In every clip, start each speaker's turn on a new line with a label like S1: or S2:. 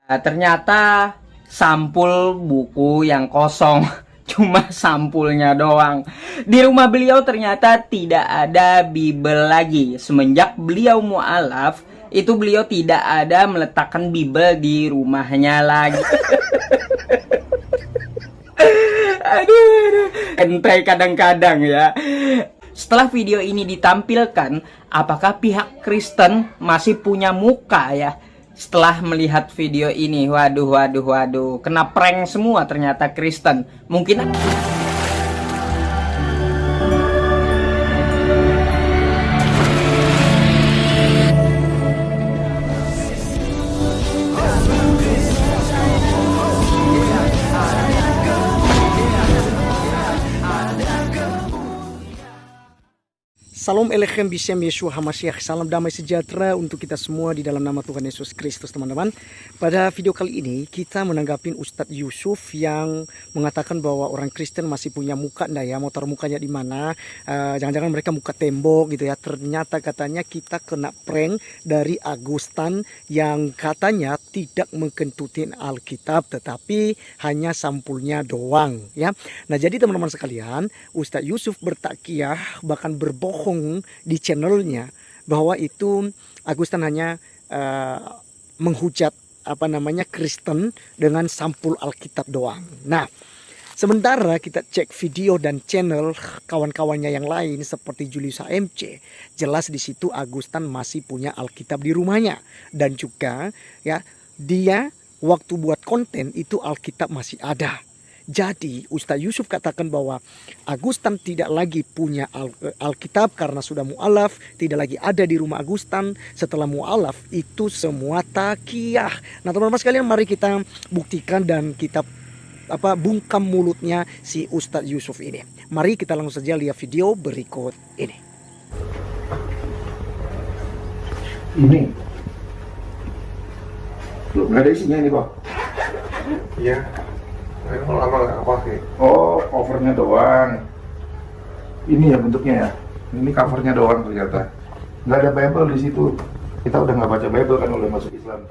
S1: Ternyata sampul buku yang kosong, cuma sampulnya doang. Di rumah beliau ternyata tidak ada Bible lagi. Semenjak beliau mualaf, itu beliau tidak ada meletakkan Bible di rumahnya lagi. Aduh. Entai kadang-kadang ya. Setelah video ini ditampilkan, apakah pihak Kristen masih punya muka ya? Setelah melihat video ini, waduh, kena prank semua ternyata Kristen. Mungkin
S2: Salam Elechem Bishem Yeshua HaMashiach. Salam damai sejahtera untuk kita semua di dalam nama Tuhan Yesus Kristus, teman-teman. Pada video kali ini kita menanggapi Ustadz Yusuf yang mengatakan bahwa orang Kristen masih punya muka, ndak ya, motor mukanya di mana? Jangan-jangan mereka muka tembok gitu ya. Ternyata katanya kita kena prank dari Agustan yang katanya tidak mengkentutin Alkitab, tetapi hanya sampulnya doang ya. Nah, jadi teman-teman sekalian, Ustadz Yusuf bertakiah bahkan berbohong di channelnya bahwa itu Agustan hanya menghujat Kristen dengan sampul Alkitab doang. Nah, sementara kita cek video dan channel kawan-kawannya yang lain seperti Julius HMC, jelas di situ Agustan masih punya Alkitab di rumahnya, dan juga ya dia waktu buat konten itu Alkitab masih ada. Jadi Ustadz Yusuf katakan bahwa Agustan tidak lagi punya Alkitab karena sudah mu'alaf, tidak lagi ada di rumah Agustan. Setelah mu'alaf itu semua takiyah. Nah, teman-teman sekalian, mari kita buktikan dan kita bungkam mulutnya si Ustadz Yusuf ini. Mari kita langsung saja lihat video berikut ini.
S3: Ini belum ada isinya ini, Pak.
S4: Iya, ini lama nggak pakai.
S3: Oh, covernya doang. Ini ya bentuknya ya. Ini covernya doang ternyata. Nggak ada Bible di situ. Kita udah nggak baca Bible kan, udah masuk Islam.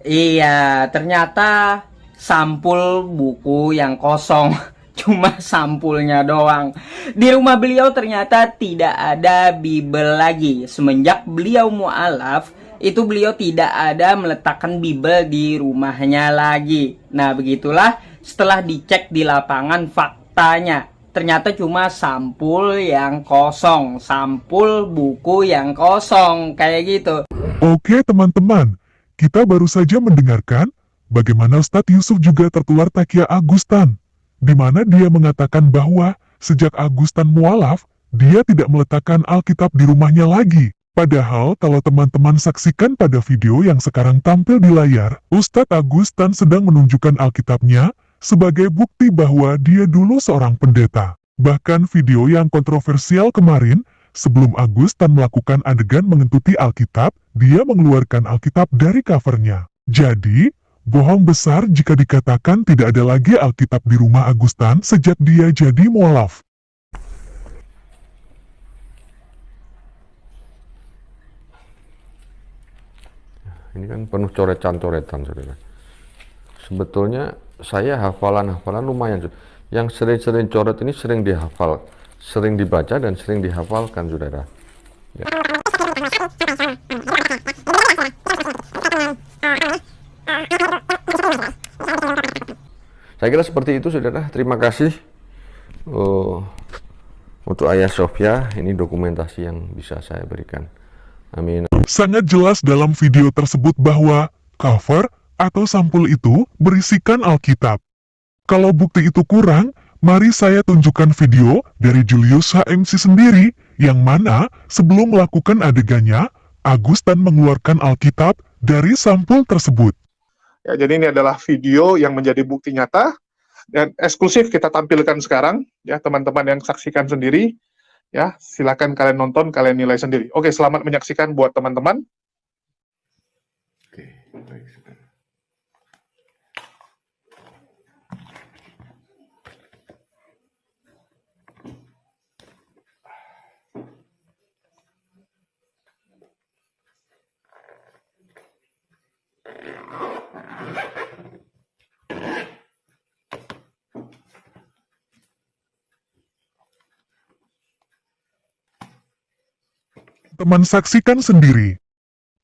S1: iya, ternyata sampul buku yang kosong, cuma sampulnya doang. Di rumah beliau ternyata tidak ada Bible lagi. Semenjak beliau mualaf, itu beliau tidak ada meletakkan Bible di rumahnya lagi. Nah, begitulah setelah dicek di lapangan faktanya. Ternyata cuma sampul yang kosong, sampul buku yang kosong, kayak gitu.
S5: Oke teman-teman, kita baru saja mendengarkan bagaimana Ustadz Yusuf juga tertular takiyah Agustan, di mana dia mengatakan bahwa sejak Agustan mualaf, dia tidak meletakkan Alkitab di rumahnya lagi. Padahal kalau teman-teman saksikan pada video yang sekarang tampil di layar, Ustadz Agustan sedang menunjukkan Alkitabnya sebagai bukti bahwa dia dulu seorang pendeta. Bahkan video yang kontroversial kemarin, sebelum Agustan melakukan adegan mengentuti Alkitab, dia mengeluarkan Alkitab dari covernya. Jadi, bohong besar jika dikatakan tidak ada lagi Alkitab di rumah Agustan sejak dia jadi mualaf.
S4: Ini kan penuh coretan-coretan, saudara. Sebetulnya saya hafalan-hafalan lumayan. Yang sering-sering coret ini sering dihafal, sering dibaca dan sering dihafalkan, saudara. Ya. Saya kira seperti itu, saudara. Terima kasih untuk Ayah Sofia. Ini dokumentasi yang bisa saya berikan. Amin.
S5: Sangat jelas dalam video tersebut bahwa cover atau sampul itu berisikan Alkitab. Kalau bukti itu kurang, mari saya tunjukkan video dari Julius HMC sendiri, yang mana sebelum melakukan adegannya, Agustan mengeluarkan Alkitab dari sampul tersebut.
S6: Ya, jadi ini adalah video yang menjadi bukti nyata dan eksklusif kita tampilkan sekarang, ya teman-teman yang saksikan sendiri. Ya, silakan kalian nonton, kalian nilai sendiri. Oke, selamat menyaksikan buat teman-teman.
S3: Oke, baik.
S5: Teman saksikan sendiri.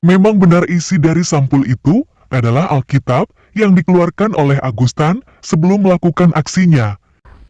S5: Memang benar isi dari sampul itu adalah Alkitab yang dikeluarkan oleh Agustan sebelum melakukan aksinya.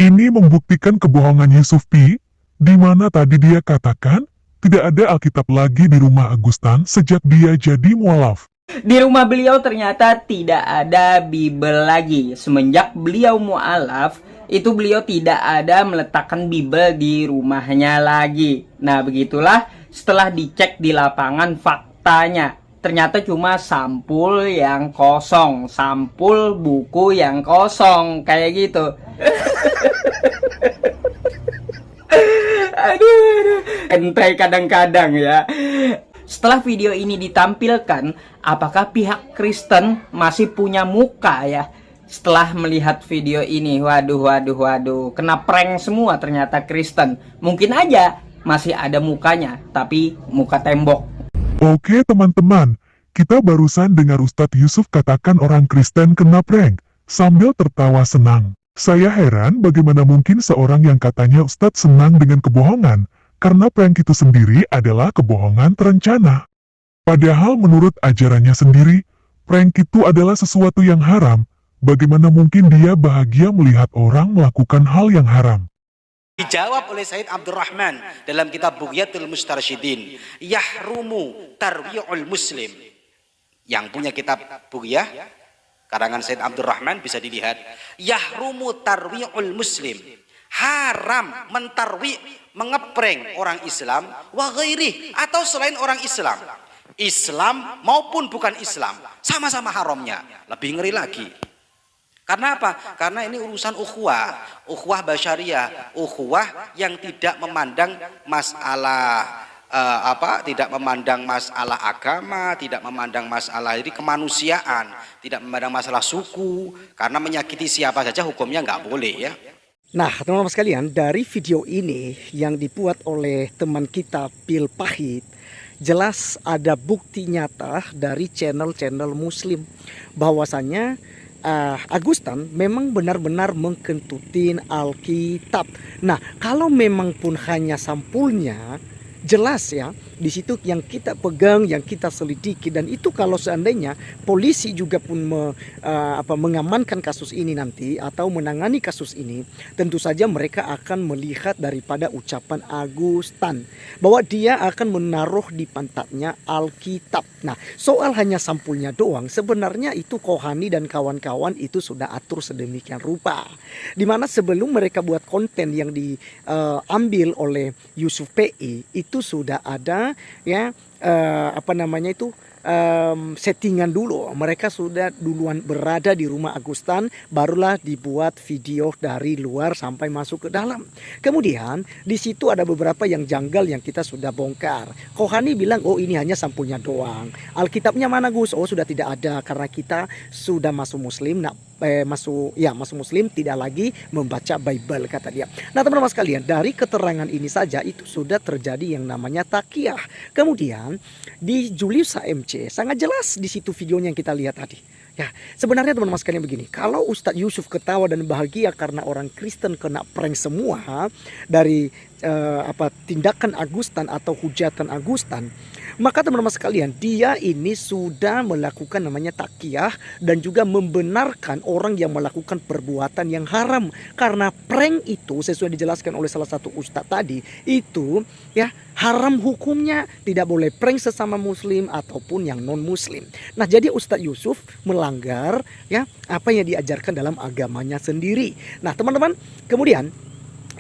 S5: Ini membuktikan kebohongan Yusuf P, di mana tadi dia katakan tidak ada Alkitab lagi di rumah Agustan sejak dia jadi mualaf.
S1: Di rumah beliau ternyata tidak ada Bible lagi. Semenjak beliau mualaf, itu beliau tidak ada meletakkan Bible di rumahnya lagi. Nah, begitulah setelah dicek di lapangan faktanya. Ternyata cuma sampul yang kosong, sampul buku yang kosong, kayak gitu. Aduh, entai kadang-kadang ya. Setelah video ini ditampilkan, apakah pihak Kristen masih punya muka ya? Setelah melihat video ini, waduh, kena prank semua ternyata Kristen. Mungkin aja masih ada mukanya, tapi muka tembok.
S5: Oke teman-teman, kita barusan dengar Ustadz Yusuf katakan orang Kristen kena prank, sambil tertawa senang. Saya heran bagaimana mungkin seorang yang katanya Ustadz senang dengan kebohongan, karena prank itu sendiri adalah kebohongan terencana. Padahal menurut ajarannya sendiri, prank itu adalah sesuatu yang haram. Bagaimana mungkin dia bahagia melihat orang melakukan hal yang haram?
S7: Dijawab oleh Said Abdurrahman dalam kitab Bughyatul Mustarsyidin, yahrumu tarwi'ul muslim. Yang punya kitab Bughyah karangan Said Abdurrahman bisa dilihat, yahrumu tarwi'ul muslim, haram mentarwi, mengepreng orang Islam wa ghairi, atau selain orang Islam, Islam maupun bukan Islam, sama-sama haramnya. Lebih ngeri lagi. Karena apa? Karena ini urusan ukhuwah basyariah, ukhuwah yang tidak memandang masalah tidak memandang masalah agama, tidak memandang masalah jadi kemanusiaan, tidak memandang masalah suku, karena menyakiti siapa saja hukumnya nggak boleh ya.
S2: Nah, teman-teman sekalian, dari video ini yang dibuat oleh teman kita Pil Pahit, jelas ada bukti nyata dari channel-channel Muslim bahwasanya Agustan memang benar-benar mengkentutin Alkitab. Nah, kalau memang pun hanya sampulnya, jelas ya, di situ yang kita pegang, yang kita selidiki, dan itu kalau seandainya polisi juga pun mengamankan kasus ini nanti atau menangani kasus ini, tentu saja mereka akan melihat daripada ucapan Agustan bahwa dia akan menaruh di pantatnya Alkitab. Nah, soal hanya sampulnya doang, sebenarnya itu Kohani dan kawan-kawan itu sudah atur sedemikian rupa, dimana sebelum mereka buat konten yang diambil oleh Yusuf PI itu sudah ada ya settingan dulu. Mereka sudah duluan berada di rumah Agustan, barulah dibuat video dari luar sampai masuk ke dalam. Kemudian di situ ada beberapa yang janggal yang kita sudah bongkar. Kohani bilang, oh ini hanya sampulnya doang. Alkitabnya mana Gus? Oh sudah tidak ada karena kita sudah masuk Muslim. Masuk Muslim, tidak lagi membaca Bible, kata dia. Nah teman-teman sekalian, dari keterangan ini saja itu sudah terjadi yang namanya takiyah. Kemudian di Julius HMC sangat jelas di situ videonya yang kita lihat tadi. Ya, sebenarnya teman-teman sekalian begini, kalau Ustadz Yusuf ketawa dan bahagia karena orang Kristen kena prank semua dari tindakan Agustan atau hujatan Agustan, maka teman-teman sekalian, dia ini sudah melakukan namanya takiyah dan juga membenarkan orang yang melakukan perbuatan yang haram. Karena prank itu sesuai dijelaskan oleh salah satu ustadz tadi, itu ya haram hukumnya, tidak boleh prank sesama muslim ataupun yang non muslim. Nah, jadi Ustadz Yusuf melanggar ya apa yang diajarkan dalam agamanya sendiri. Nah, teman-teman, kemudian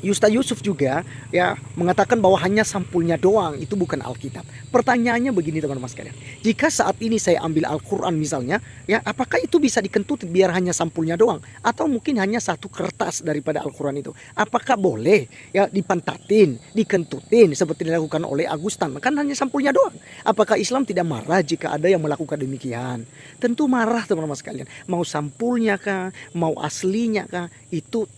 S2: Ustadz Yusuf juga ya mengatakan bahwa hanya sampulnya doang, itu bukan Alkitab. Pertanyaannya begini teman-teman sekalian, jika saat ini saya ambil Al-Quran misalnya, ya apakah itu bisa dikentut biar hanya sampulnya doang? Atau mungkin hanya satu kertas daripada Al-Quran itu? Apakah boleh ya dipantatin, dikentutin seperti dilakukan oleh Agustan? Kan hanya sampulnya doang. Apakah Islam tidak marah jika ada yang melakukan demikian? Tentu marah teman-teman sekalian. Mau sampulnya kah, mau aslinya kah, itu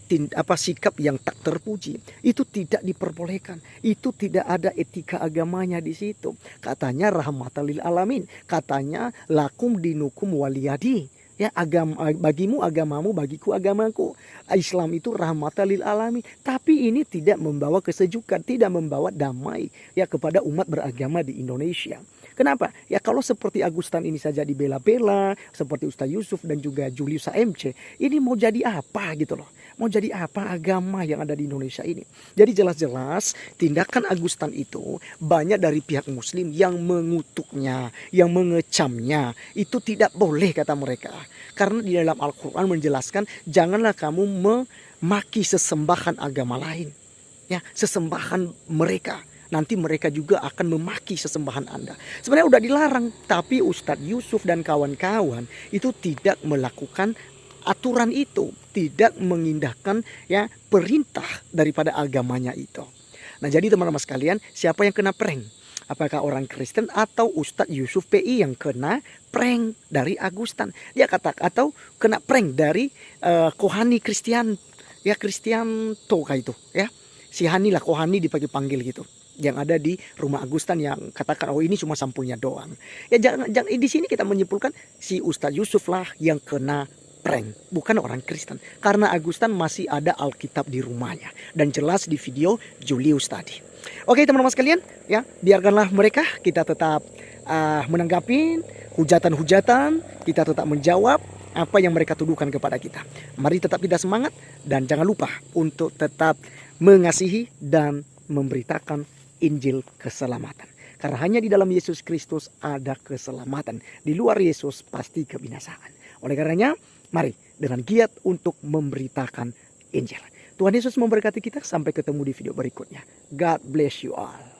S2: sikap yang tak terpuji. Itu tidak diperbolehkan. Itu tidak ada etika agamanya di situ. Katanya rahmatan lil alamin. Katanya lakum dinukum waliyadi. Ya, bagimu agamamu, bagiku agamaku. Islam itu rahmatan lil alamin. Tapi ini tidak membawa kesejukan, tidak membawa damai ya kepada umat beragama di Indonesia. Kenapa? Ya kalau seperti Agustan ini saja dibela-bela, seperti Ustaz Yusuf dan juga Julius AMC, ini mau jadi apa gitu loh. Mau jadi apa agama yang ada di Indonesia ini. Jadi jelas-jelas tindakan Agustan itu banyak dari pihak muslim yang mengutuknya, yang mengecamnya. Itu tidak boleh kata mereka. Karena di dalam Al-Quran menjelaskan janganlah kamu memaki sesembahan agama lain. Ya, sesembahan mereka. Nanti mereka juga akan memaki sesembahan Anda. Sebenarnya udah dilarang, tapi Ustadz Yusuf dan kawan-kawan itu tidak melakukan aturan itu, tidak mengindahkan ya perintah daripada agamanya itu. Nah, jadi teman-teman sekalian, siapa yang kena prank? Apakah orang Kristen atau Ustadz Yusuf PI yang kena prank dari Agustan? Dia kata atau kena prank dari Kohani Kristian, ya Kristian Toka itu, ya si Hani lah, Kohani dipanggil gitu, yang ada di rumah Agustan yang katakan oh ini cuma sampulnya doang. Ya jangan di sini kita menyimpulkan si Ustadz Yusuf lah yang kena prank, bukan orang Kristen. Karena Agustan masih ada Alkitab di rumahnya dan jelas di video Julius tadi. Oke teman-teman sekalian, ya biarkanlah mereka, kita tetap menanggapi hujatan-hujatan, kita tetap menjawab apa yang mereka tuduhkan kepada kita. Mari tetap kita semangat dan jangan lupa untuk tetap mengasihi dan memberitakan Injil keselamatan. Karena hanya di dalam Yesus Kristus ada keselamatan. Di luar Yesus pasti kebinasaan. Oleh karenanya, mari dengan giat untuk memberitakan Injil. Tuhan Yesus memberkati kita. Sampai ketemu di video berikutnya. God bless you all.